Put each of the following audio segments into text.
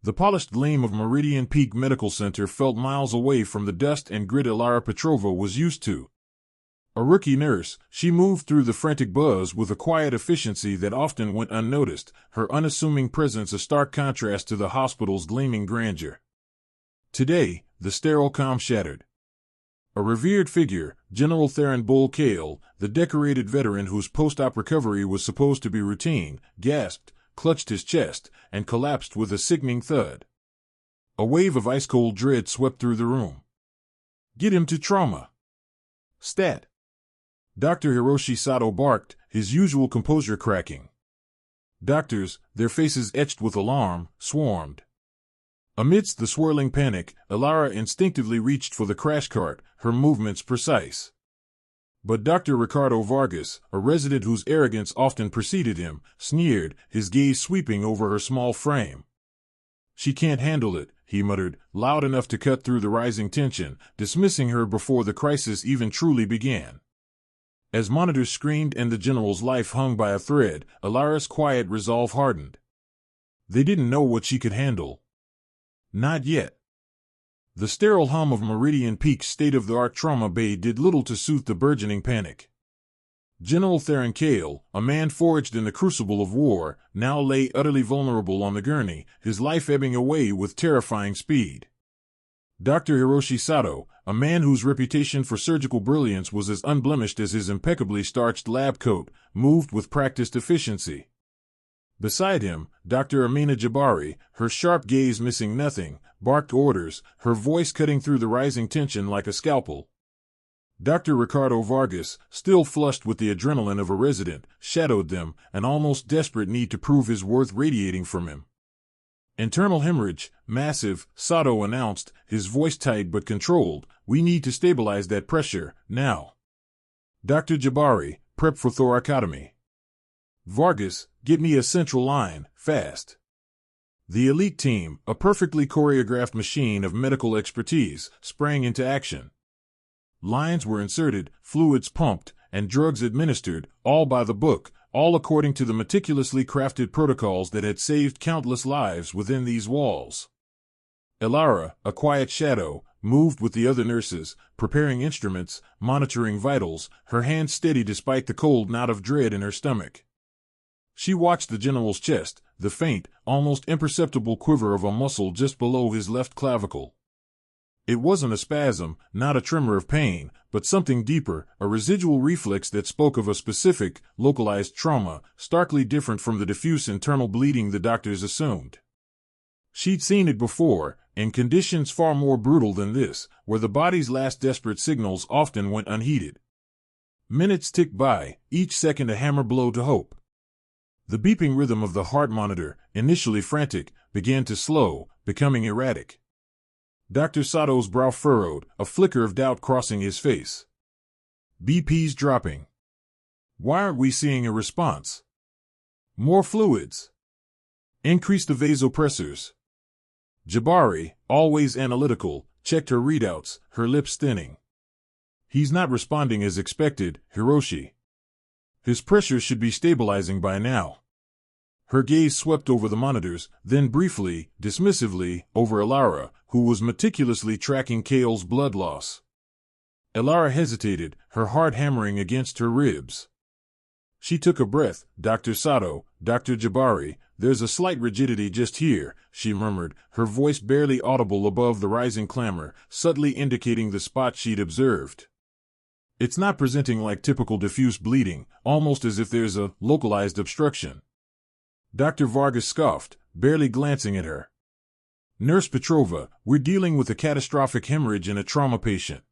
The polished gleam of Meridian Peak Medical Center felt miles away from the dust and grit Elara Petrova was used to. A rookie nurse, she moved through the frantic buzz with a quiet efficiency that often went unnoticed, her unassuming presence a stark contrast to the hospital's gleaming grandeur. Today, the sterile calm shattered. A revered figure, General Theron Kael, the decorated veteran whose post-op recovery was supposed to be routine, gasped, clutched his chest, and collapsed with a sickening thud. A wave of ice-cold dread swept through the room. "Get him to trauma." "Stat." Dr. Hiroshi Sato barked, his usual composure cracking. Doctors, their faces etched with alarm, swarmed. Amidst the swirling panic, Elara instinctively reached for the crash cart, her movements precise. But Dr. Ricardo Vargas, a resident whose arrogance often preceded him, sneered, his gaze sweeping over her small frame. "She can't handle it," he muttered, loud enough to cut through the rising tension, dismissing her before the crisis even truly began. As monitors screamed and the general's life hung by a thread, Elara's quiet resolve hardened. They didn't know what she could handle. Not yet. The sterile hum of Meridian Peak's state-of-the-art trauma bay did little to soothe the burgeoning panic. General Theron Kael, a man forged in the crucible of war, now lay utterly vulnerable on the gurney, his life ebbing away with terrifying speed. Dr. Hiroshi Sato, a man whose reputation for surgical brilliance was as unblemished as his impeccably starched lab coat, moved with practiced efficiency. Beside him, Dr. Amina Jabari, her sharp gaze missing nothing, barked orders, her voice cutting through the rising tension like a scalpel. Dr. Ricardo Vargas, still flushed with the adrenaline of a resident, shadowed them, an almost desperate need to prove his worth radiating from him. "Internal hemorrhage, massive," Sato announced, his voice tight but controlled. "We need to stabilize that pressure, now." "Dr. Jabari, prep for thoracotomy." "Vargas, get me a central line, fast." The elite team, a perfectly choreographed machine of medical expertise, sprang into action. Lines were inserted, fluids pumped, and drugs administered, all by the book, all according to the meticulously crafted protocols that had saved countless lives within these walls. Elara, a quiet shadow, moved with the other nurses, preparing instruments, monitoring vitals, her hands steady despite the cold knot of dread in her stomach. She watched the general's chest, the faint, almost imperceptible quiver of a muscle just below his left clavicle. It wasn't a spasm, not a tremor of pain, but something deeper, a residual reflex that spoke of a specific, localized trauma, starkly different from the diffuse internal bleeding the doctors assumed. She'd seen it before, in conditions far more brutal than this, where the body's last desperate signals often went unheeded. Minutes ticked by, each second a hammer blow to hope. The beeping rhythm of the heart monitor, initially frantic, began to slow, becoming erratic. Dr. Sato's brow furrowed, a flicker of doubt crossing his face. BP's dropping. Why aren't we seeing a response? More fluids. Increase the vasopressors. Jabari, always analytical, checked her readouts, her lips thinning. He's not responding as expected, Hiroshi. His pressure should be stabilizing by now. Her gaze swept over the monitors, then briefly, dismissively, over Elara, who was meticulously tracking Kael's blood loss. Elara hesitated, her heart hammering against her ribs. She took a breath. "Dr. Sato, Dr. Jabari, there's a slight rigidity just here," she murmured, her voice barely audible above the rising clamor, subtly indicating the spot she'd observed. "It's not presenting like typical diffuse bleeding, almost as if there's a localized obstruction." Dr. Vargas scoffed, barely glancing at her. "Nurse Petrova, we're dealing with a catastrophic hemorrhage in a trauma patient.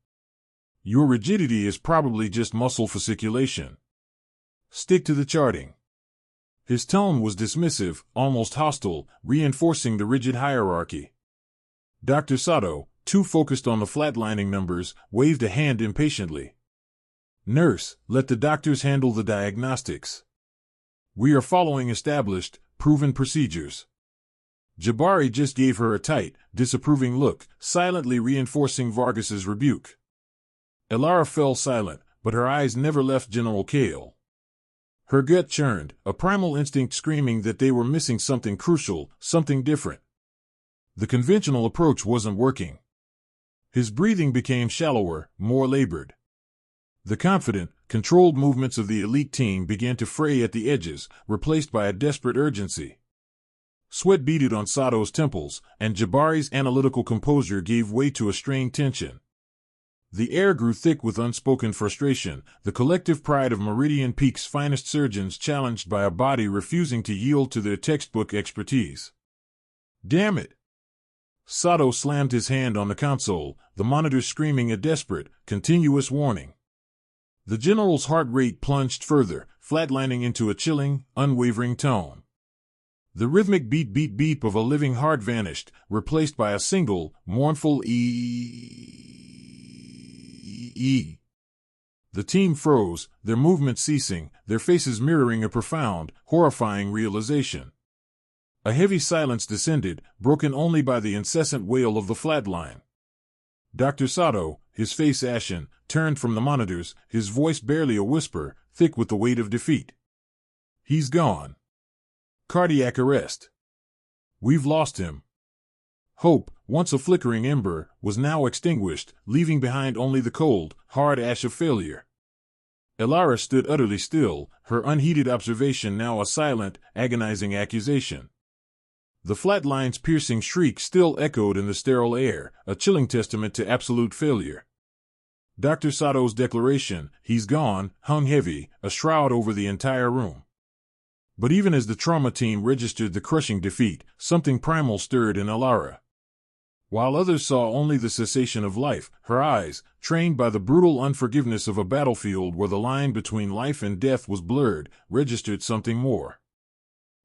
Your rigidity is probably just muscle fasciculation. Stick to the charting." His tone was dismissive, almost hostile, reinforcing the rigid hierarchy. Dr. Sato, too focused on the flatlining numbers, waved a hand impatiently. "Nurse, let the doctors handle the diagnostics. We are following established, proven procedures." Jabari just gave her a tight, disapproving look, silently reinforcing Vargas's rebuke. Elara fell silent, but her eyes never left General Kael. Her gut churned, a primal instinct screaming that they were missing something crucial, something different. The conventional approach wasn't working. His breathing became shallower, more labored. The confident, controlled movements of the elite team began to fray at the edges, replaced by a desperate urgency. Sweat beaded on Sato's temples, and Jabari's analytical composure gave way to a strained tension. The air grew thick with unspoken frustration, the collective pride of Meridian Peak's finest surgeons challenged by a body refusing to yield to their textbook expertise. Damn it! Sato slammed his hand on the console, the monitor screaming a desperate, continuous warning. The general's heart rate plunged further, flatlining into a chilling, unwavering tone. The rhythmic beat of a living heart vanished, replaced by a single, mournful ee. The team froze, their movement ceasing, their faces mirroring a profound, horrifying realization. A heavy silence descended, broken only by the incessant wail of the flatline. Dr. Sato, his face ashen, turned from the monitors, his voice barely a whisper, thick with the weight of defeat. He's gone. Cardiac arrest. We've lost him. Hope, once a flickering ember, was now extinguished, leaving behind only the cold, hard ash of failure. Elara stood utterly still, her unheeded observation now a silent, agonizing accusation. The flatline's piercing shriek still echoed in the sterile air, a chilling testament to absolute failure. Dr. Sato's declaration, "He's gone," hung heavy, a shroud over the entire room. But even as the trauma team registered the crushing defeat, something primal stirred in Elara. While others saw only the cessation of life, her eyes, trained by the brutal unforgiveness of a battlefield where the line between life and death was blurred, registered something more.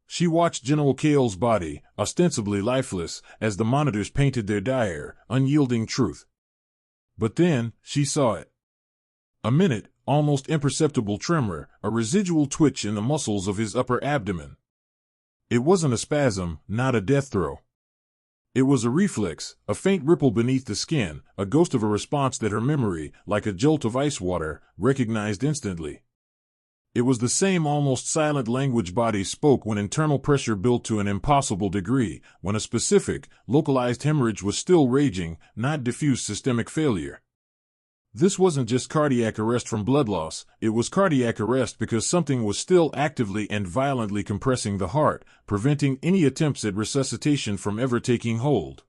She watched General Kael's body, ostensibly lifeless, as the monitors painted their dire, unyielding truth. But then, she saw it. A minute, almost imperceptible tremor, a residual twitch in the muscles of his upper abdomen. It wasn't a spasm, not a death throe. It was a reflex, a faint ripple beneath the skin, a ghost of a response that her memory, like a jolt of ice water, recognized instantly. It was the same almost silent language bodies spoke when internal pressure built to an impossible degree, when a specific, localized hemorrhage was still raging, not diffuse systemic failure. This wasn't just cardiac arrest from blood loss, it was cardiac arrest because something was still actively and violently compressing the heart, preventing any attempts at resuscitation from ever taking hold.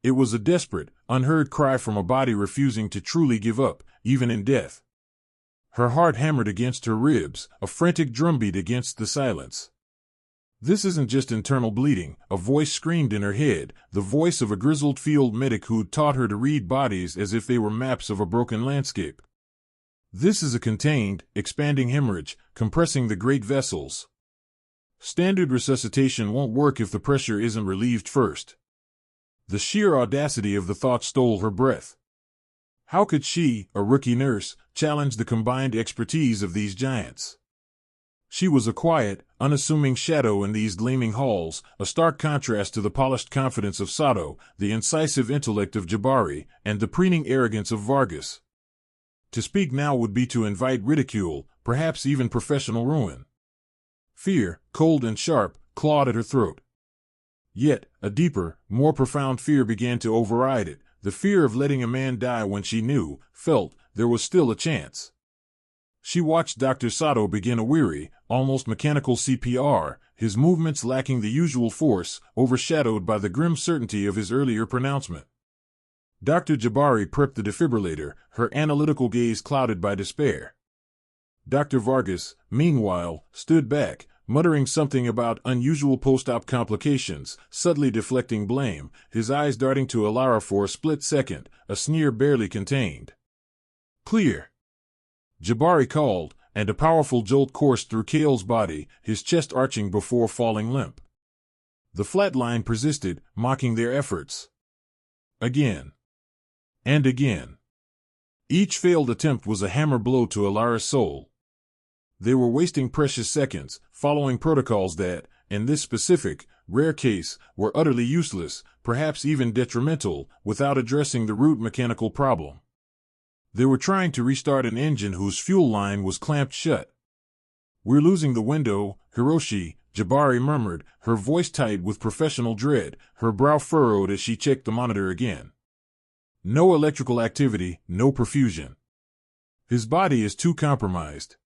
It was a desperate, unheard cry from a body refusing to truly give up, even in death. Her heart hammered against her ribs, a frantic drumbeat against the silence. This isn't just internal bleeding, a voice screamed in her head, the voice of a grizzled field medic who'd taught her to read bodies as if they were maps of a broken landscape. This is a contained, expanding hemorrhage, compressing the great vessels. Standard resuscitation won't work if the pressure isn't relieved first. The sheer audacity of the thought stole her breath. How could she, a rookie nurse, challenge the combined expertise of these giants? She was a quiet, unassuming shadow in these gleaming halls, a stark contrast to the polished confidence of Sato, the incisive intellect of Jabari, and the preening arrogance of Vargas. To speak now would be to invite ridicule, perhaps even professional ruin. Fear, cold and sharp, clawed at her throat. Yet, a deeper, more profound fear began to override it, the fear of letting a man die when she knew, felt, there was still a chance. She watched Dr. Sato begin a weary, almost mechanical CPR, his movements lacking the usual force, overshadowed by the grim certainty of his earlier pronouncement. Dr. Jabari prepped the defibrillator, her analytical gaze clouded by despair. Dr. Vargas, meanwhile, stood back, muttering something about unusual post-op complications, subtly deflecting blame, his eyes darting to Elara for a split second, a sneer barely contained. "Clear," Jabari called, and a powerful jolt coursed through Kael's body, his chest arching before falling limp. The flatline persisted, mocking their efforts. Again. And again. Each failed attempt was a hammer blow to Elara's soul. They were wasting precious seconds, following protocols that, in this specific, rare case, were utterly useless, perhaps even detrimental, without addressing the root mechanical problem. They were trying to restart an engine whose fuel line was clamped shut. "We're losing the window," Hiroshi, Jabari murmured, her voice tight with professional dread, her brow furrowed as she checked the monitor again. No electrical activity, no perfusion. His body is too compromised.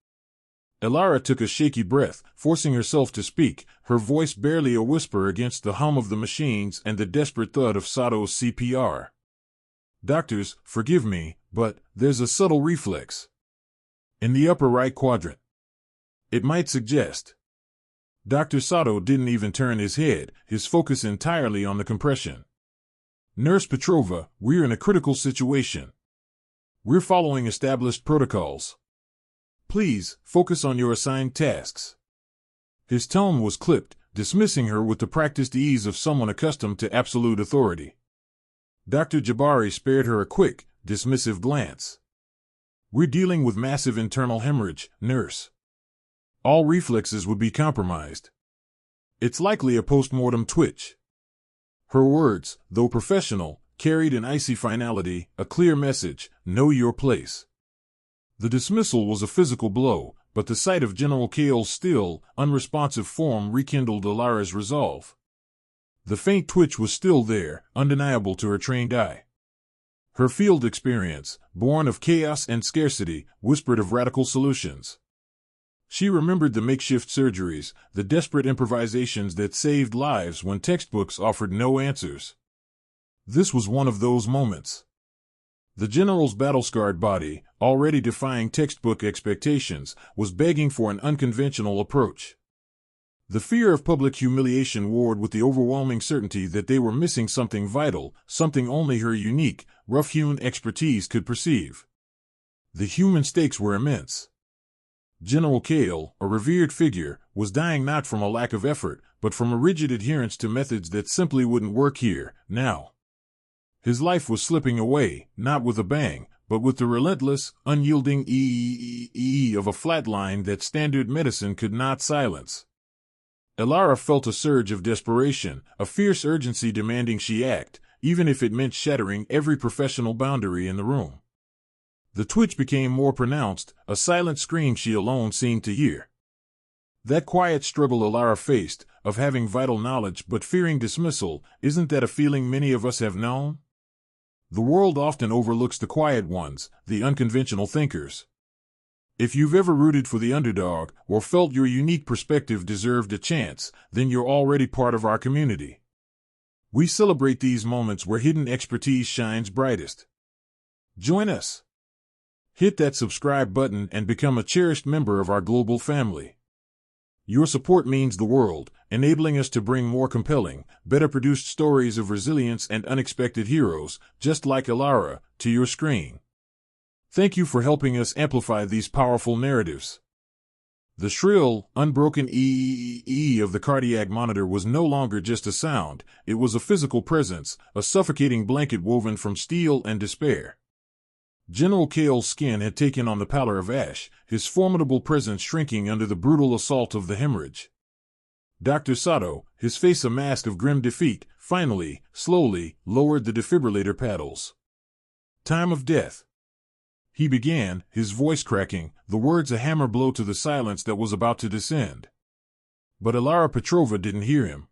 Elara took a shaky breath, forcing herself to speak, her voice barely a whisper against the hum of the machines and the desperate thud of Sato's CPR. Doctors, forgive me, but there's a subtle reflex. In the upper right quadrant. It might suggest. Dr. Sato didn't even turn his head, his focus entirely on the compression. Nurse Petrova, we're in a critical situation. We're following established protocols. Please, focus on your assigned tasks. His tone was clipped, dismissing her with the practiced ease of someone accustomed to absolute authority. Dr. Jabari spared her a quick, dismissive glance. We're dealing with massive internal hemorrhage, nurse. All reflexes would be compromised. It's likely a post-mortem twitch. Her words, though professional, carried an icy finality, a clear message, know your place. The dismissal was a physical blow, but the sight of General Kael's still, unresponsive form rekindled Elara's resolve. The faint twitch was still there, undeniable to her trained eye. Her field experience, born of chaos and scarcity, whispered of radical solutions. She remembered the makeshift surgeries, the desperate improvisations that saved lives when textbooks offered no answers. This was one of those moments. The general's battle-scarred body, already defying textbook expectations, was begging for an unconventional approach. The fear of public humiliation warred with the overwhelming certainty that they were missing something vital, something only her unique, rough-hewn expertise could perceive. The human stakes were immense. General Kael, a revered figure, was dying not from a lack of effort, but from a rigid adherence to methods that simply wouldn't work here, now. His life was slipping away, not with a bang, but with the relentless, unyielding of a flatline that standard medicine could not silence. Elara felt a surge of desperation, a fierce urgency demanding she act, even if it meant shattering every professional boundary in the room. The twitch became more pronounced, a silent scream she alone seemed to hear. That quiet struggle Elara faced, of having vital knowledge but fearing dismissal, isn't that a feeling many of us have known? The world often overlooks the quiet ones, the unconventional thinkers. If you've ever rooted for the underdog, or felt your unique perspective deserved a chance, then you're already part of our community. We celebrate these moments where hidden expertise shines brightest. Join us. Hit that subscribe button and become a cherished member of our global family. Your support means the world, enabling us to bring more compelling, better produced stories of resilience and unexpected heroes, just like Elara, to your screen. Thank you for helping us amplify these powerful narratives. The shrill, unbroken of the cardiac monitor was no longer just a sound, it was a physical presence, a suffocating blanket woven from steel and despair. General Kael's skin had taken on the pallor of ash, his formidable presence shrinking under the brutal assault of the hemorrhage. Dr. Sato, his face a mask of grim defeat, finally, slowly, lowered the defibrillator paddles. Time of death. He began, his voice cracking, the words a hammer blow to the silence that was about to descend. But Elara Petrova didn't hear him.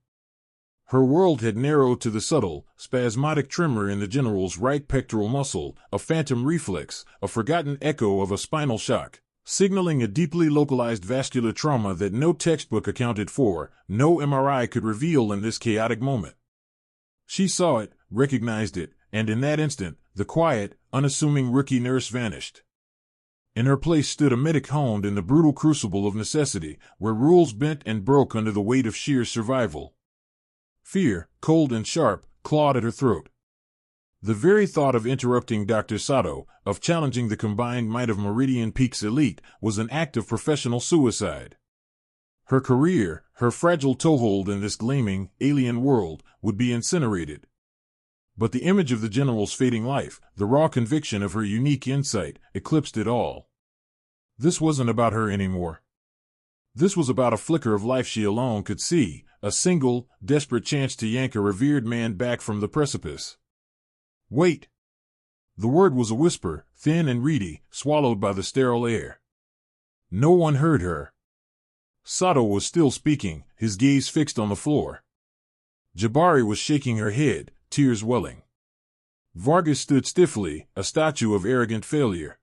Her world had narrowed to the subtle, spasmodic tremor in the general's right pectoral muscle, a phantom reflex, a forgotten echo of a spinal shock, signaling a deeply localized vascular trauma that no textbook accounted for, no MRI could reveal in this chaotic moment. She saw it, recognized it, and in that instant, the quiet, unassuming rookie nurse vanished. In her place stood a medic honed in the brutal crucible of necessity, where rules bent and broke under the weight of sheer survival. Fear, cold and sharp, clawed at her throat. The very thought of interrupting Dr. Sato, of challenging the combined might of Meridian Peak's elite, was an act of professional suicide. Her career, her fragile toehold in this gleaming, alien world, would be incinerated. But the image of the general's fading life, the raw conviction of her unique insight, eclipsed it all. This wasn't about her anymore. This was about a flicker of life she alone could see, a single, desperate chance to yank a revered man back from the precipice. Wait! The word was a whisper, thin and reedy, swallowed by the sterile air. No one heard her. Sato was still speaking, his gaze fixed on the floor. Jabari was shaking her head, tears welling. Vargas stood stiffly, a statue of arrogant failure.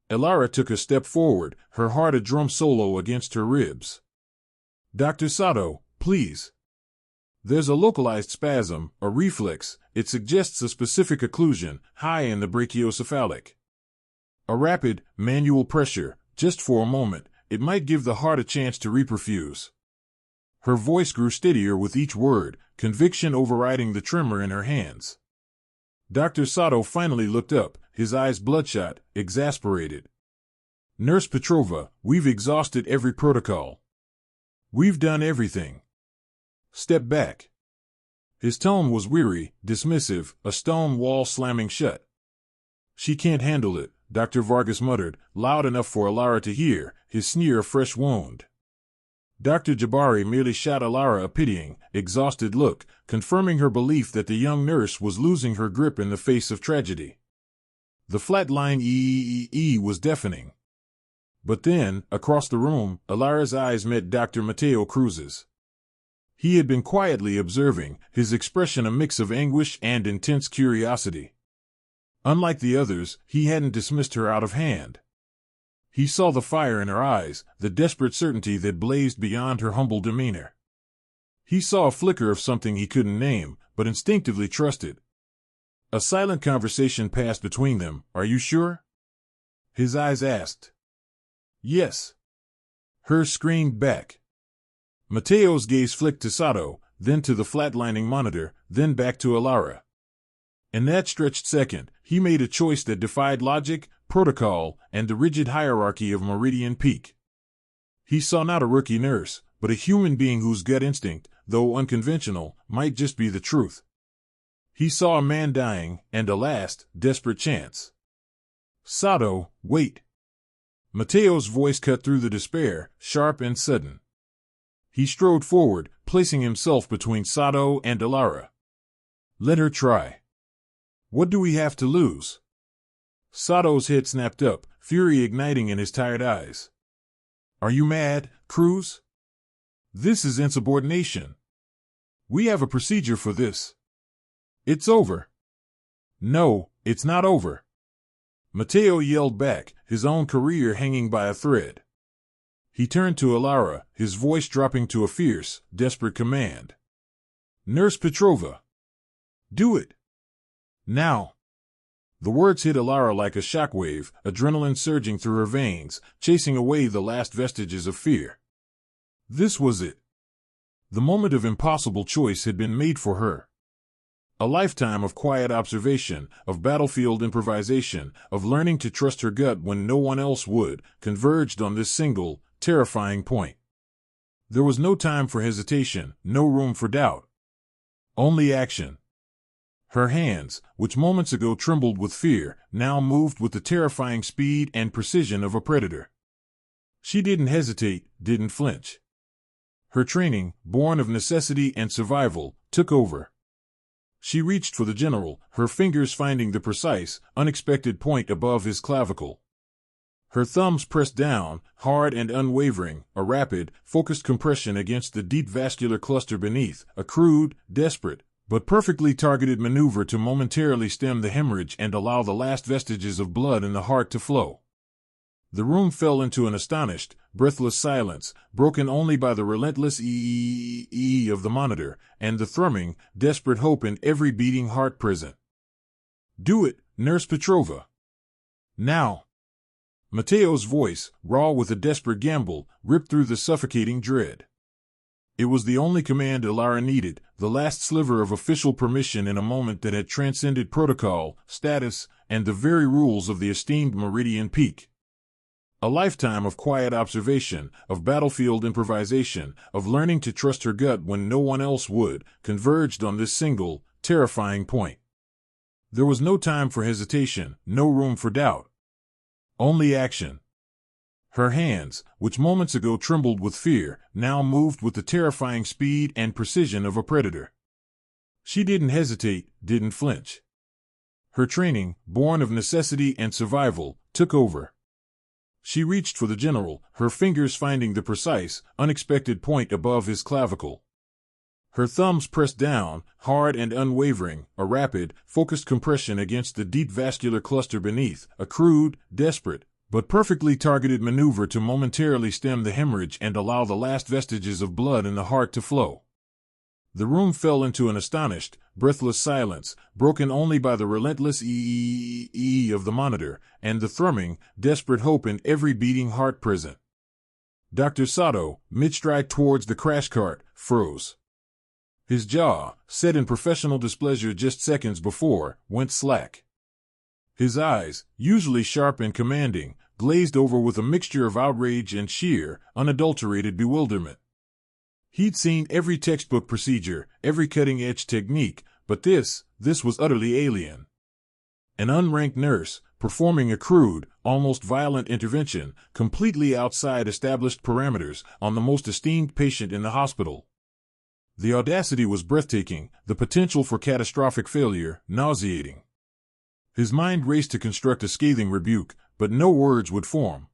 Elara took a step forward, her heart a drum solo against her ribs. Dr. Sato, please. There's a localized spasm, a reflex. It suggests a specific occlusion, high in the brachiocephalic. A rapid, manual pressure, just for a moment, it might give the heart a chance to reperfuse. Her voice grew steadier with each word, conviction overriding the tremor in her hands. Dr. Sato finally looked up, his eyes bloodshot, exasperated. Nurse Petrova, we've exhausted every protocol. We've done everything. Step back. His tone was weary, dismissive, a stone wall slamming shut. She can't handle it, Dr. Vargas muttered, loud enough for Elara to hear, his sneer a fresh wound. Dr. Jabari merely shot Elara a pitying, exhausted look, confirming her belief that the young nurse was losing her grip in the face of tragedy. The flatline was deafening. But then, across the room, Elara's eyes met Dr. Mateo Cruz's. He had been quietly observing, his expression a mix of anguish and intense curiosity. Unlike the others, he hadn't dismissed her out of hand. He saw the fire in her eyes, the desperate certainty that blazed beyond her humble demeanor. He saw a flicker of something he couldn't name, but instinctively trusted. A silent conversation passed between them. Are you sure? His eyes asked. Yes. Hers screamed back. Mateo's gaze flicked to Sato, then to the flatlining monitor, then back to Elara. In that stretched second, he made a choice that defied logic, protocol, and the rigid hierarchy of Meridian Peak. He saw not a rookie nurse, but a human being whose gut instinct, though unconventional, might just be the truth. He saw a man dying, and a last, desperate chance. Sato, wait. Mateo's voice cut through the despair, sharp and sudden. He strode forward, placing himself between Sato and Elara. Let her try. What do we have to lose? Sato's head snapped up, fury igniting in his tired eyes. Are you mad, Cruz? This is insubordination. We have a procedure for this. It's over. No, it's not over. Mateo yelled back, his own career hanging by a thread. He turned to Elara, his voice dropping to a fierce, desperate command. Nurse Petrova. Do it. Now. The words hit Elara like a shockwave, adrenaline surging through her veins, chasing away the last vestiges of fear. This was it. The moment of impossible choice had been made for her. A lifetime of quiet observation, of battlefield improvisation, of learning to trust her gut when no one else would, converged on this single, terrifying point. There was no time for hesitation, no room for doubt. Only action. Her hands, which moments ago trembled with fear, now moved with the terrifying speed and precision of a predator. She didn't hesitate, didn't flinch. Her training, born of necessity and survival, took over. She reached for the general, her fingers finding the precise, unexpected point above his clavicle. Her thumbs pressed down, hard and unwavering, a rapid, focused compression against the deep vascular cluster beneath, a crude, desperate, but perfectly targeted maneuver to momentarily stem the hemorrhage and allow the last vestiges of blood in the heart to flow. The room fell into an astonished, breathless silence, broken only by the relentless ee of the monitor, and the thrumming, desperate hope in every beating heart present. Do it, Nurse Petrova. Now. Mateo's voice, raw with a desperate gamble, ripped through the suffocating dread. It was the only command Elara needed, the last sliver of official permission in a moment that had transcended protocol, status, and the very rules of the esteemed Meridian Peak. A lifetime of quiet observation, of battlefield improvisation, of learning to trust her gut when no one else would, converged on this single, terrifying point. There was no time for hesitation, no room for doubt. Only action. Her hands, which moments ago trembled with fear, now moved with the terrifying speed and precision of a predator. She didn't hesitate, didn't flinch. Her training, born of necessity and survival, took over. She reached for the general, her fingers finding the precise, unexpected point above his clavicle. Her thumbs pressed down, hard and unwavering, a rapid, focused compression against the deep vascular cluster beneath, a crude, desperate, but perfectly targeted maneuver to momentarily stem the hemorrhage and allow the last vestiges of blood in the heart to flow. The room fell into an astonished, breathless silence, broken only by the relentless ee of the monitor and the thrumming, desperate hope in every beating heart present. Dr. Sato, mid-stride towards the crash cart, froze. His jaw, set in professional displeasure just seconds before, went slack. His eyes, usually sharp and commanding, glazed over with a mixture of outrage and sheer, unadulterated bewilderment. He'd seen every textbook procedure, every cutting-edge technique, but this was utterly alien. An unranked nurse, performing a crude, almost violent intervention, completely outside established parameters, on the most esteemed patient in the hospital. The audacity was breathtaking, the potential for catastrophic failure, nauseating. His mind raced to construct a scathing rebuke, but no words would form.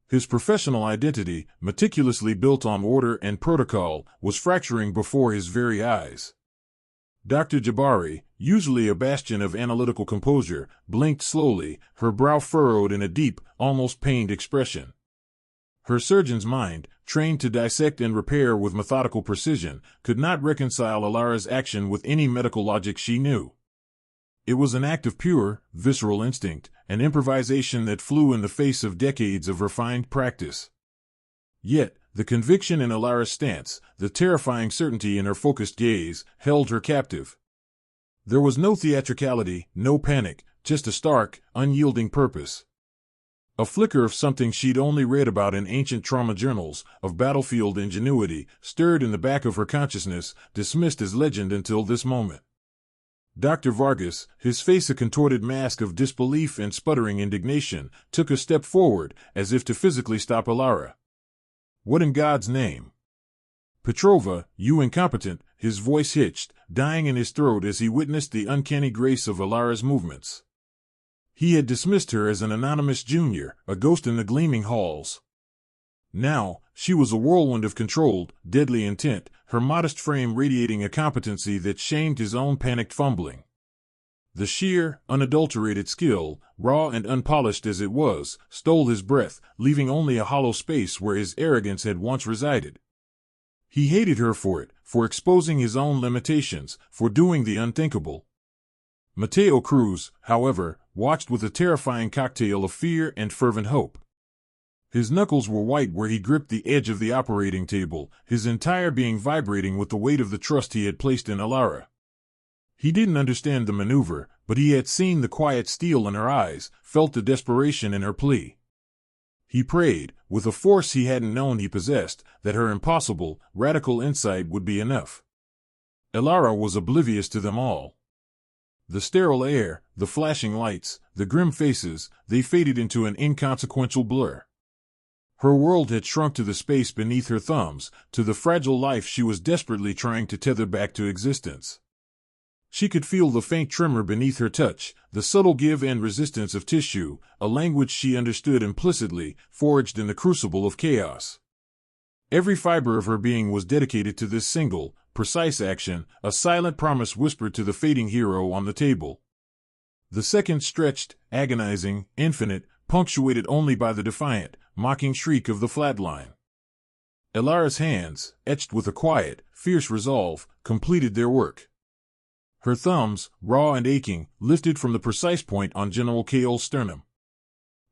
His professional identity, meticulously built on order and protocol, was fracturing before his very eyes. Dr. Jabari, usually a bastion of analytical composure, blinked slowly, her brow furrowed in a deep, almost pained expression. Her surgeon's mind, trained to dissect and repair with methodical precision, could not reconcile Elara's action with any medical logic she knew. It was an act of pure, visceral instinct, an improvisation that flew in the face of decades of refined practice. Yet, the conviction in Elara's stance, the terrifying certainty in her focused gaze, held her captive. There was no theatricality, no panic, just a stark, unyielding purpose. A flicker of something she'd only read about in ancient trauma journals, of battlefield ingenuity, stirred in the back of her consciousness, dismissed as legend until this moment. Dr. Vargas, his face a contorted mask of disbelief and sputtering indignation, took a step forward, as if to physically stop Elara. "What in God's name?" "Petrova, you incompetent," his voice hitched, dying in his throat as he witnessed the uncanny grace of Elara's movements. He had dismissed her as an anonymous junior, a ghost in the gleaming halls. Now, she was a whirlwind of controlled, deadly intent, her modest frame radiating a competency that shamed his own panicked fumbling. The sheer, unadulterated skill, raw and unpolished as it was, stole his breath, leaving only a hollow space where his arrogance had once resided. He hated her for it, for exposing his own limitations, for doing the unthinkable. Mateo Cruz, however, watched with a terrifying cocktail of fear and fervent hope. His knuckles were white where he gripped the edge of the operating table, his entire being vibrating with the weight of the trust he had placed in Elara. He didn't understand the maneuver, but he had seen the quiet steel in her eyes, felt the desperation in her plea. He prayed, with a force he hadn't known he possessed, that her impossible, radical insight would be enough. Elara was oblivious to them all. The sterile air, the flashing lights, the grim faces, they faded into an inconsequential blur. Her world had shrunk to the space beneath her thumbs, to the fragile life she was desperately trying to tether back to existence. She could feel the faint tremor beneath her touch, the subtle give and resistance of tissue, a language she understood implicitly, forged in the crucible of chaos. Every fiber of her being was dedicated to this single, precise action, a silent promise whispered to the fading hero on the table. The seconds stretched, agonizing, infinite, punctuated only by the defiant, mocking shriek of the flatline. Elara's hands, etched with a quiet, fierce resolve, completed their work. Her thumbs, raw and aching, lifted from the precise point on General Kael's sternum.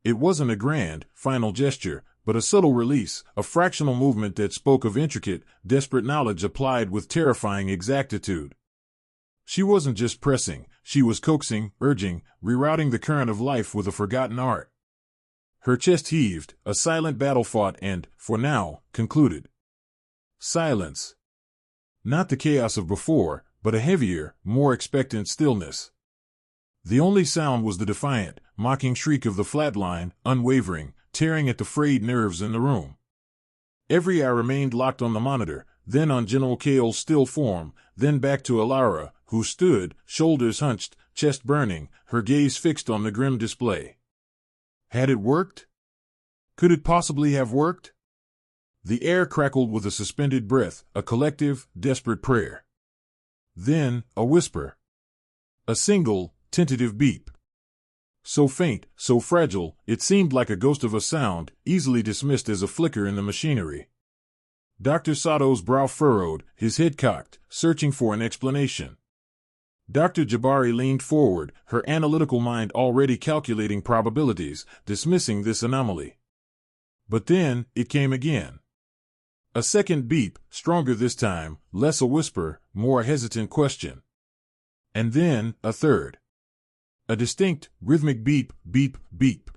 It wasn't a grand, final gesture, but a subtle release, a fractional movement that spoke of intricate, desperate knowledge applied with terrifying exactitude. She wasn't just pressing, she was coaxing, urging, rerouting the current of life with a forgotten art. Her chest heaved, a silent battle fought and, for now, concluded. Silence. Not the chaos of before, but a heavier, more expectant stillness. The only sound was the defiant, mocking shriek of the flatline, unwavering, tearing at the frayed nerves in the room. Every eye remained locked on the monitor, then on General Kael's still form, then back to Elara, who stood, shoulders hunched, chest burning, her gaze fixed on the grim display. Had it worked? Could it possibly have worked? The air crackled with a suspended breath, a collective, desperate prayer. Then, a whisper. A single, tentative beep. So faint, so fragile, it seemed like a ghost of a sound, easily dismissed as a flicker in the machinery. Dr. Sato's brow furrowed, his head cocked, searching for an explanation. Dr. Jabari leaned forward, her analytical mind already calculating probabilities, dismissing this anomaly. But then, it came again. A second beep, stronger this time, less a whisper, more a hesitant question. And then, a third. A distinct, rhythmic beep, beep, beep.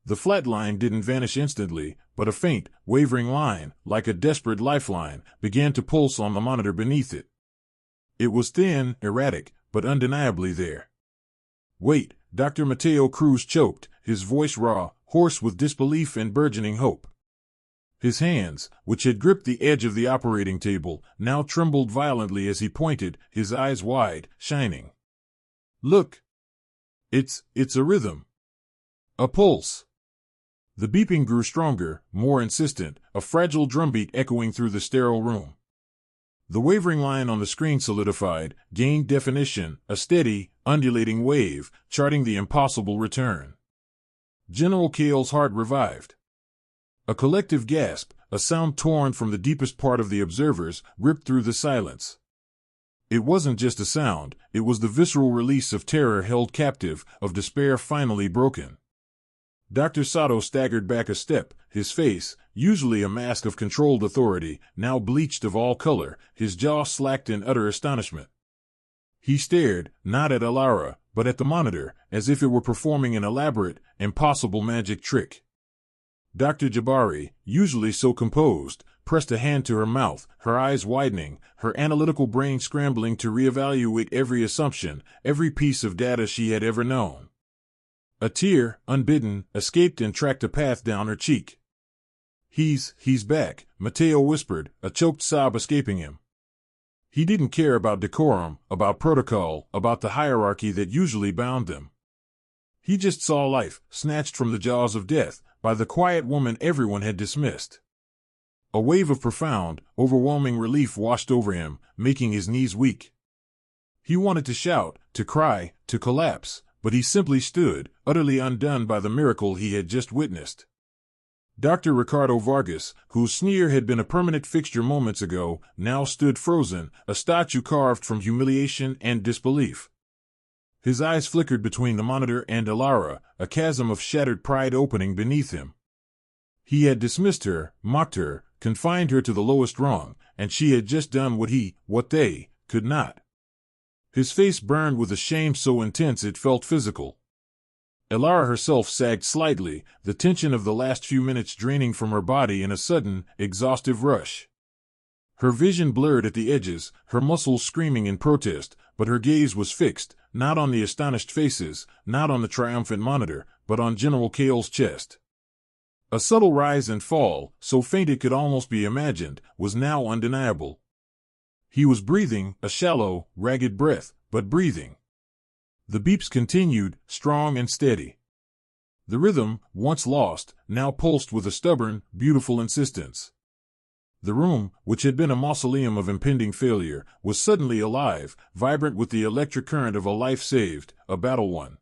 The flatline didn't vanish instantly, but a faint, wavering line, like a desperate lifeline, began to pulse on the monitor beneath it. It was thin, erratic, but undeniably there. Wait, Dr. Mateo Cruz choked, his voice raw, hoarse with disbelief and burgeoning hope. His hands, which had gripped the edge of the operating table, now trembled violently as he pointed, his eyes wide, shining. Look! It's a rhythm. A pulse. The beeping grew stronger, more insistent, a fragile drumbeat echoing through the sterile room. The wavering line on the screen solidified, gained definition, a steady, undulating wave, charting the impossible return. General Kael's heart revived. A collective gasp, a sound torn from the deepest part of the observers, ripped through the silence. It wasn't just a sound, it was the visceral release of terror held captive, of despair finally broken. Dr. Sato staggered back a step, his face, usually a mask of controlled authority, now bleached of all color, his jaw slacked in utter astonishment. He stared, not at Elara, but at the monitor, as if it were performing an elaborate, impossible magic trick. Dr. Jabari, usually so composed, pressed a hand to her mouth, her eyes widening, her analytical brain scrambling to reevaluate every assumption, every piece of data she had ever known. A tear, unbidden, escaped and tracked a path down her cheek. He's back, Mateo whispered, a choked sob escaping him. He didn't care about decorum, about protocol, about the hierarchy that usually bound them. He just saw life, snatched from the jaws of death, by the quiet woman everyone had dismissed. A wave of profound, overwhelming relief washed over him, making his knees weak. He wanted to shout, to cry, to collapse, but he simply stood, utterly undone by the miracle he had just witnessed. Dr. Ricardo Vargas, whose sneer had been a permanent fixture moments ago, now stood frozen, a statue carved from humiliation and disbelief. His eyes flickered between the monitor and Elara, a chasm of shattered pride opening beneath him. He had dismissed her, mocked her, confined her to the lowest rung, and she had just done what they, could not. His face burned with a shame so intense it felt physical. Elara herself sagged slightly, the tension of the last few minutes draining from her body in a sudden, exhaustive rush. Her vision blurred at the edges, her muscles screaming in protest, but her gaze was fixed, not on the astonished faces, not on the triumphant monitor, but on General Kael's chest. A subtle rise and fall, so faint it could almost be imagined, was now undeniable. He was breathing, a shallow, ragged breath, but breathing. The beeps continued, strong and steady. The rhythm, once lost, now pulsed with a stubborn, beautiful insistence. The room, which had been a mausoleum of impending failure, was suddenly alive, vibrant with the electric current of a life saved, a battle won.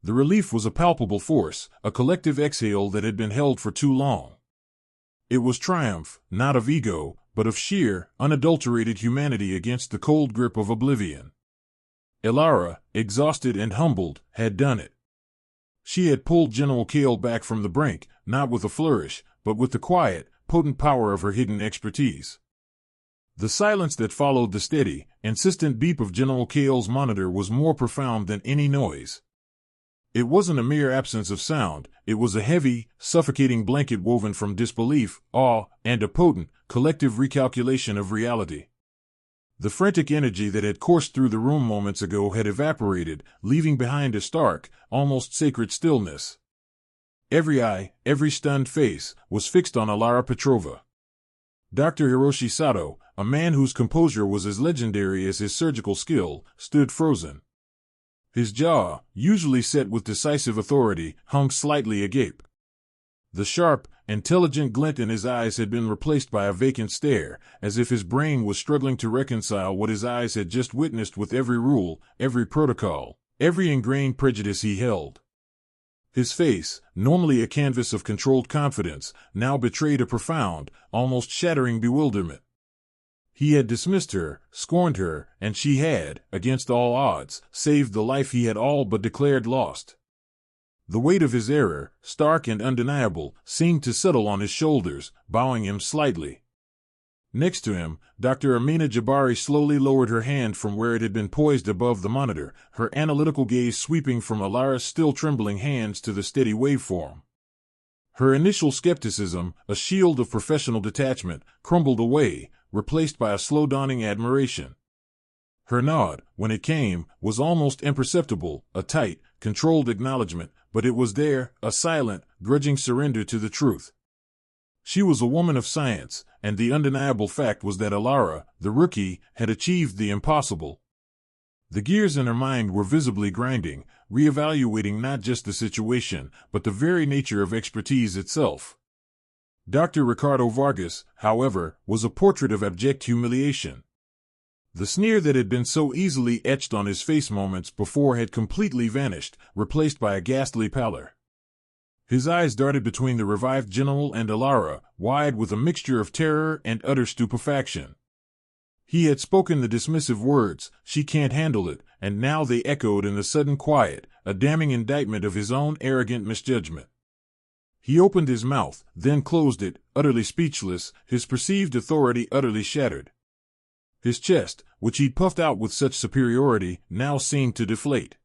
The relief was a palpable force, a collective exhale that had been held for too long. It was triumph, not of ego, but of sheer, unadulterated humanity against the cold grip of oblivion. Elara, exhausted and humbled, had done it. She had pulled General Kael back from the brink, not with a flourish, but with the quiet, potent power of her hidden expertise. The silence that followed the steady, insistent beep of General Kael's monitor was more profound than any noise. It wasn't a mere absence of sound, it was a heavy, suffocating blanket woven from disbelief, awe, and a potent, collective recalculation of reality. The frantic energy that had coursed through the room moments ago had evaporated, leaving behind a stark, almost sacred stillness. Every eye, every stunned face, was fixed on Elara Petrova. Dr. Hiroshi Sato, a man whose composure was as legendary as his surgical skill, stood frozen. His jaw, usually set with decisive authority, hung slightly agape. The sharp, intelligent glint in his eyes had been replaced by a vacant stare, as if his brain was struggling to reconcile what his eyes had just witnessed with every rule, every protocol, every ingrained prejudice he held. His face, normally a canvas of controlled confidence, now betrayed a profound, almost shattering bewilderment. He had dismissed her, scorned her, and she had, against all odds, saved the life he had all but declared lost. The weight of his error, stark and undeniable, seemed to settle on his shoulders, bowing him slightly. Next to him, Dr. Amina Jabari slowly lowered her hand from where it had been poised above the monitor, her analytical gaze sweeping from Elara's still trembling hands to the steady waveform. Her initial skepticism, a shield of professional detachment, crumbled away, replaced by a slow-dawning admiration. Her nod, when it came, was almost imperceptible, a tight, controlled acknowledgement, but it was there, a silent, grudging surrender to the truth. She was a woman of science, and the undeniable fact was that Elara, the rookie, had achieved the impossible. The gears in her mind were visibly grinding, reevaluating not just the situation, but the very nature of expertise itself. Dr. Ricardo Vargas, however, was a portrait of abject humiliation. The sneer that had been so easily etched on his face moments before had completely vanished, replaced by a ghastly pallor. His eyes darted between the revived general and Elara, wide with a mixture of terror and utter stupefaction. He had spoken the dismissive words, "She can't handle it," and now they echoed in the sudden quiet, a damning indictment of his own arrogant misjudgment. He opened his mouth, then closed it, utterly speechless, his perceived authority utterly shattered. His chest, which he'd puffed out with such superiority, now seemed to deflate.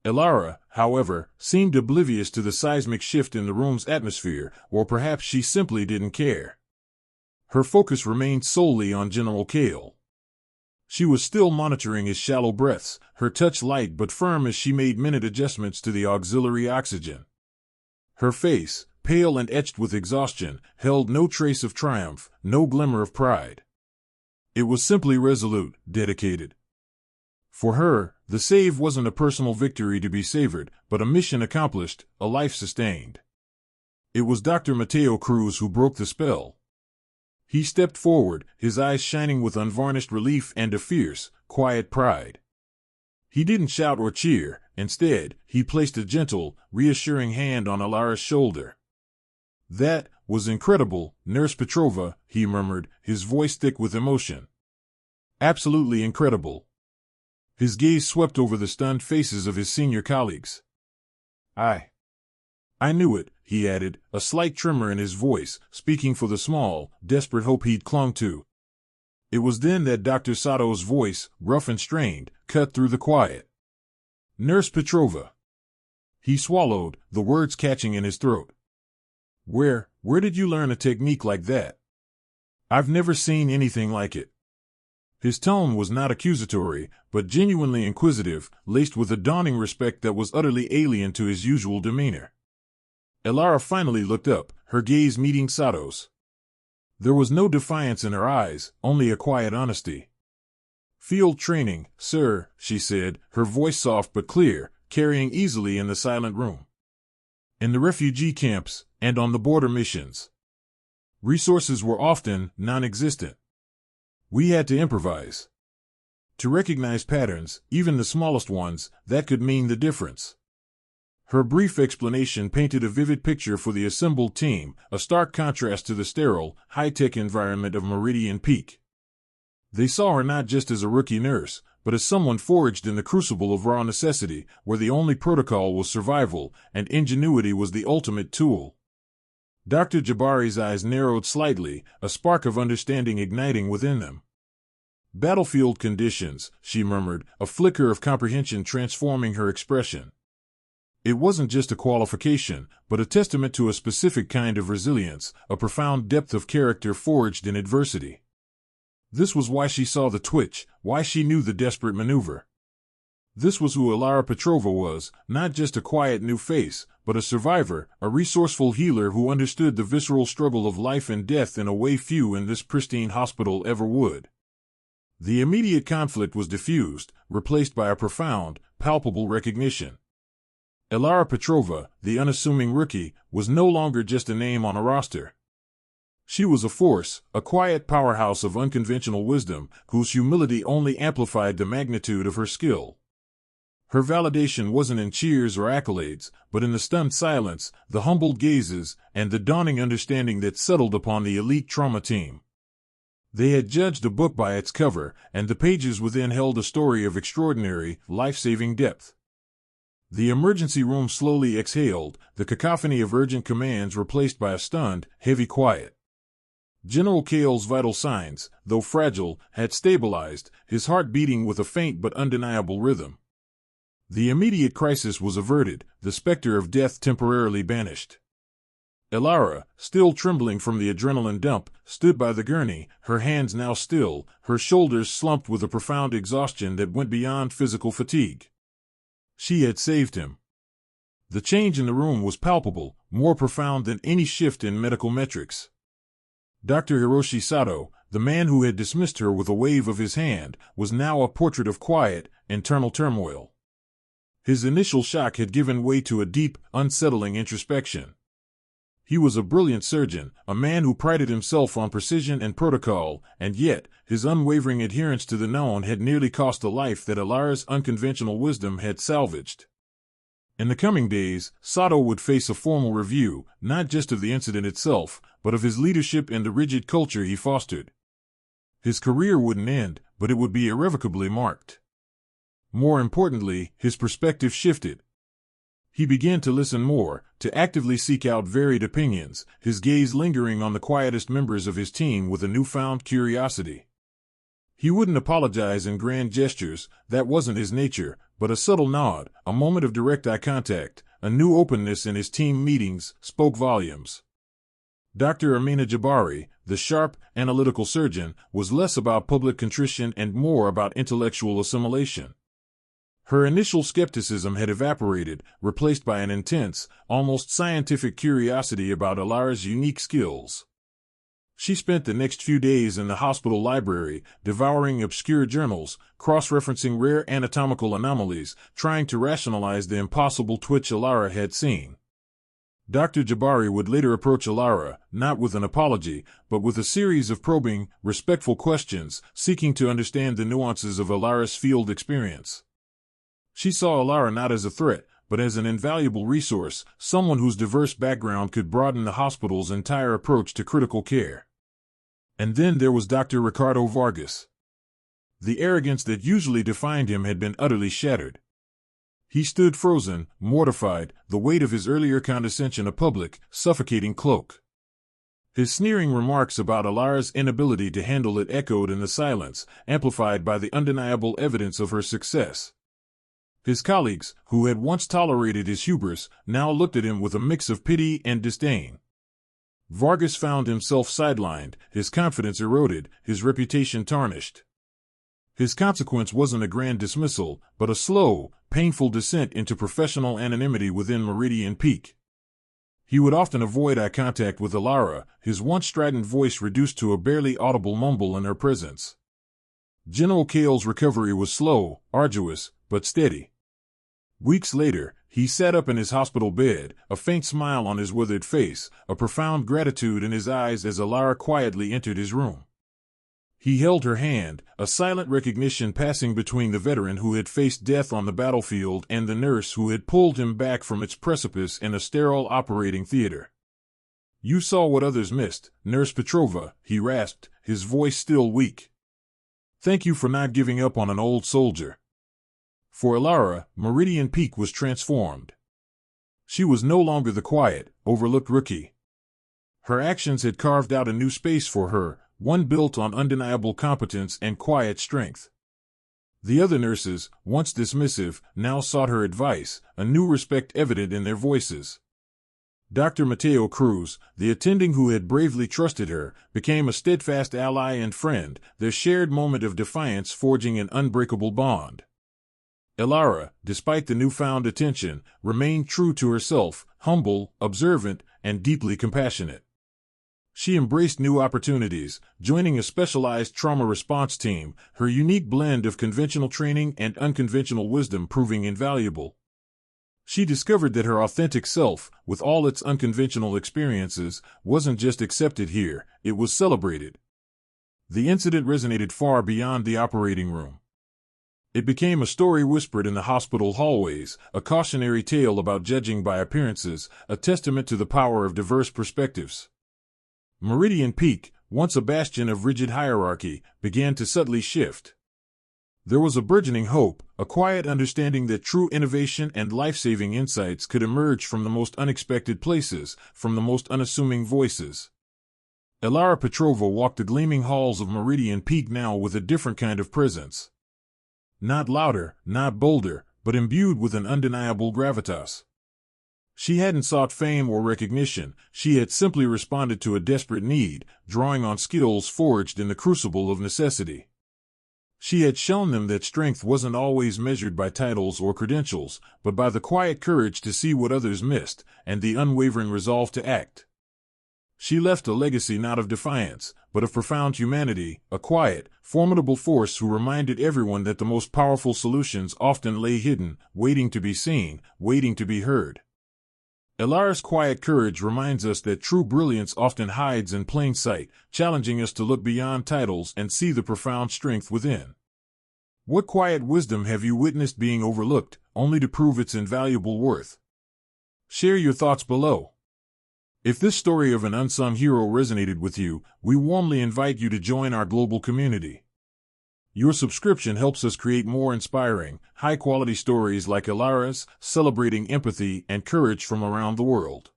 Elara, however, seemed oblivious to the seismic shift in the room's atmosphere, or perhaps she simply didn't care. Her focus remained solely on General Kael. She was still monitoring his shallow breaths, her touch light but firm as she made minute adjustments to the auxiliary oxygen. Her face, pale and etched with exhaustion, held no trace of triumph, no glimmer of pride. It was simply resolute, dedicated. For her, the save wasn't a personal victory to be savored, but a mission accomplished, a life sustained. It was Dr. Mateo Cruz who broke the spell. He stepped forward, his eyes shining with unvarnished relief and a fierce, quiet pride. He didn't shout or cheer. Instead, he placed a gentle, reassuring hand on Elara's shoulder. "That was incredible, Nurse Petrova," he murmured, his voice thick with emotion. "Absolutely incredible." His gaze swept over the stunned faces of his senior colleagues. I knew it," he added, a slight tremor in his voice, speaking for the small, desperate hope he'd clung to. It was then that Dr. Sato's voice, rough and strained, cut through the quiet. "Nurse Petrova." He swallowed, the words catching in his throat. Where did you learn a technique like that? I've never seen anything like it." His tone was not accusatory, but genuinely inquisitive, laced with a dawning respect that was utterly alien to his usual demeanor. Elara finally looked up, her gaze meeting Sato's. There was no defiance in her eyes, only a quiet honesty. "Field training, sir," she said, her voice soft but clear, carrying easily in the silent room. "In the refugee camps, and on the border missions. Resources were often non-existent. We had to improvise. To recognize patterns, even the smallest ones, that could mean the difference." Her brief explanation painted a vivid picture for the assembled team, a stark contrast to the sterile, high-tech environment of Meridian Peak. They saw her not just as a rookie nurse, but as someone forged in the crucible of raw necessity, where the only protocol was survival, and ingenuity was the ultimate tool. Dr. Jabari's eyes narrowed slightly, a spark of understanding igniting within them. "Battlefield conditions," she murmured, a flicker of comprehension transforming her expression. It wasn't just a qualification, but a testament to a specific kind of resilience, a profound depth of character forged in adversity. This was why she saw the twitch, why she knew the desperate maneuver. This was who Elara Petrova was, not just a quiet new face, but a survivor, a resourceful healer who understood the visceral struggle of life and death in a way few in this pristine hospital ever would. The immediate conflict was diffused, replaced by a profound, palpable recognition. Elara Petrova, the unassuming rookie, was no longer just a name on a roster. She was a force, a quiet powerhouse of unconventional wisdom, whose humility only amplified the magnitude of her skill. Her validation wasn't in cheers or accolades, but in the stunned silence, the humbled gazes, and the dawning understanding that settled upon the elite trauma team. They had judged a book by its cover, and the pages within held a story of extraordinary, life-saving depth. The emergency room slowly exhaled, the cacophony of urgent commands replaced by a stunned, heavy quiet. General Kael's vital signs, though fragile, had stabilized, his heart beating with a faint but undeniable rhythm. The immediate crisis was averted, the specter of death temporarily banished. Elara, still trembling from the adrenaline dump, stood by the gurney, her hands now still, her shoulders slumped with a profound exhaustion that went beyond physical fatigue. She had saved him. The change in the room was palpable, more profound than any shift in medical metrics. Dr. Hiroshi Sato, the man who had dismissed her with a wave of his hand, was now a portrait of quiet, internal turmoil. His initial shock had given way to a deep, unsettling introspection. He was a brilliant surgeon, a man who prided himself on precision and protocol, and yet, his unwavering adherence to the known had nearly cost a life that Elara's unconventional wisdom had salvaged. In the coming days, Sato would face a formal review, not just of the incident itself, but of his leadership and the rigid culture he fostered. His career wouldn't end, but it would be irrevocably marked. More importantly, his perspective shifted. He began to listen more, to actively seek out varied opinions, his gaze lingering on the quietest members of his team with a newfound curiosity. He wouldn't apologize in grand gestures, that wasn't his nature, but a subtle nod, a moment of direct eye contact, a new openness in his team meetings, spoke volumes. Dr. Amina Jabari, the sharp, analytical surgeon, was less about public contrition and more about intellectual assimilation. Her initial skepticism had evaporated, replaced by an intense, almost scientific curiosity about Elara's unique skills. She spent the next few days in the hospital library, devouring obscure journals, cross-referencing rare anatomical anomalies, trying to rationalize the impossible twitch Elara had seen. Dr. Jabari would later approach Elara, not with an apology, but with a series of probing, respectful questions, seeking to understand the nuances of Elara's field experience. She saw Elara not as a threat, but as an invaluable resource, someone whose diverse background could broaden the hospital's entire approach to critical care. And then there was Dr. Ricardo Vargas. The arrogance that usually defined him had been utterly shattered. He stood frozen, mortified, the weight of his earlier condescension a public, suffocating cloak. His sneering remarks about Elara's inability to handle it echoed in the silence, amplified by the undeniable evidence of her success. His colleagues, who had once tolerated his hubris, now looked at him with a mix of pity and disdain. Vargas found himself sidelined, his confidence eroded, his reputation tarnished. His consequence wasn't a grand dismissal, but a slow, painful descent into professional anonymity within Meridian Peak. He would often avoid eye contact with Elara, his once strident voice reduced to a barely audible mumble in her presence. General Kael's recovery was slow, arduous, but steady. Weeks later, he sat up in his hospital bed, a faint smile on his withered face, a profound gratitude in his eyes as Elara quietly entered his room. He held her hand, a silent recognition passing between the veteran who had faced death on the battlefield and the nurse who had pulled him back from its precipice in a sterile operating theater. "You saw what others missed, Nurse Petrova," he rasped, his voice still weak. "Thank you for not giving up on an old soldier." For Elara, Meridian Peak was transformed. She was no longer the quiet, overlooked rookie. Her actions had carved out a new space for her, one built on undeniable competence and quiet strength. The other nurses, once dismissive, now sought her advice, a new respect evident in their voices. Dr. Mateo Cruz, the attending who had bravely trusted her, became a steadfast ally and friend, their shared moment of defiance forging an unbreakable bond. Elara, despite the newfound attention, remained true to herself, humble, observant, and deeply compassionate. She embraced new opportunities, joining a specialized trauma response team, her unique blend of conventional training and unconventional wisdom proving invaluable. She discovered that her authentic self, with all its unconventional experiences, wasn't just accepted here, it was celebrated. The incident resonated far beyond the operating room. It became a story whispered in the hospital hallways, a cautionary tale about judging by appearances, a testament to the power of diverse perspectives. Meridian Peak, once a bastion of rigid hierarchy, began to subtly shift. There was a burgeoning hope, a quiet understanding that true innovation and life-saving insights could emerge from the most unexpected places, from the most unassuming voices. Elara Petrova walked the gleaming halls of Meridian Peak now with a different kind of presence. Not louder, not bolder, but imbued with an undeniable gravitas. She hadn't sought fame or recognition, she had simply responded to a desperate need, drawing on skills forged in the crucible of necessity. She had shown them that strength wasn't always measured by titles or credentials, but by the quiet courage to see what others missed, and the unwavering resolve to act. She left a legacy not of defiance, but of profound humanity, a quiet, formidable force who reminded everyone that the most powerful solutions often lay hidden, waiting to be seen, waiting to be heard. Elara's quiet courage reminds us that true brilliance often hides in plain sight, challenging us to look beyond titles and see the profound strength within. What quiet wisdom have you witnessed being overlooked, only to prove its invaluable worth? Share your thoughts below. If this story of an unsung hero resonated with you, we warmly invite you to join our global community. Your subscription helps us create more inspiring, high-quality stories like Elara's, celebrating empathy and courage from around the world.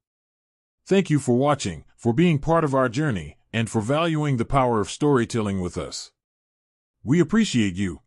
Thank you for watching, for being part of our journey, and for valuing the power of storytelling with us. We appreciate you.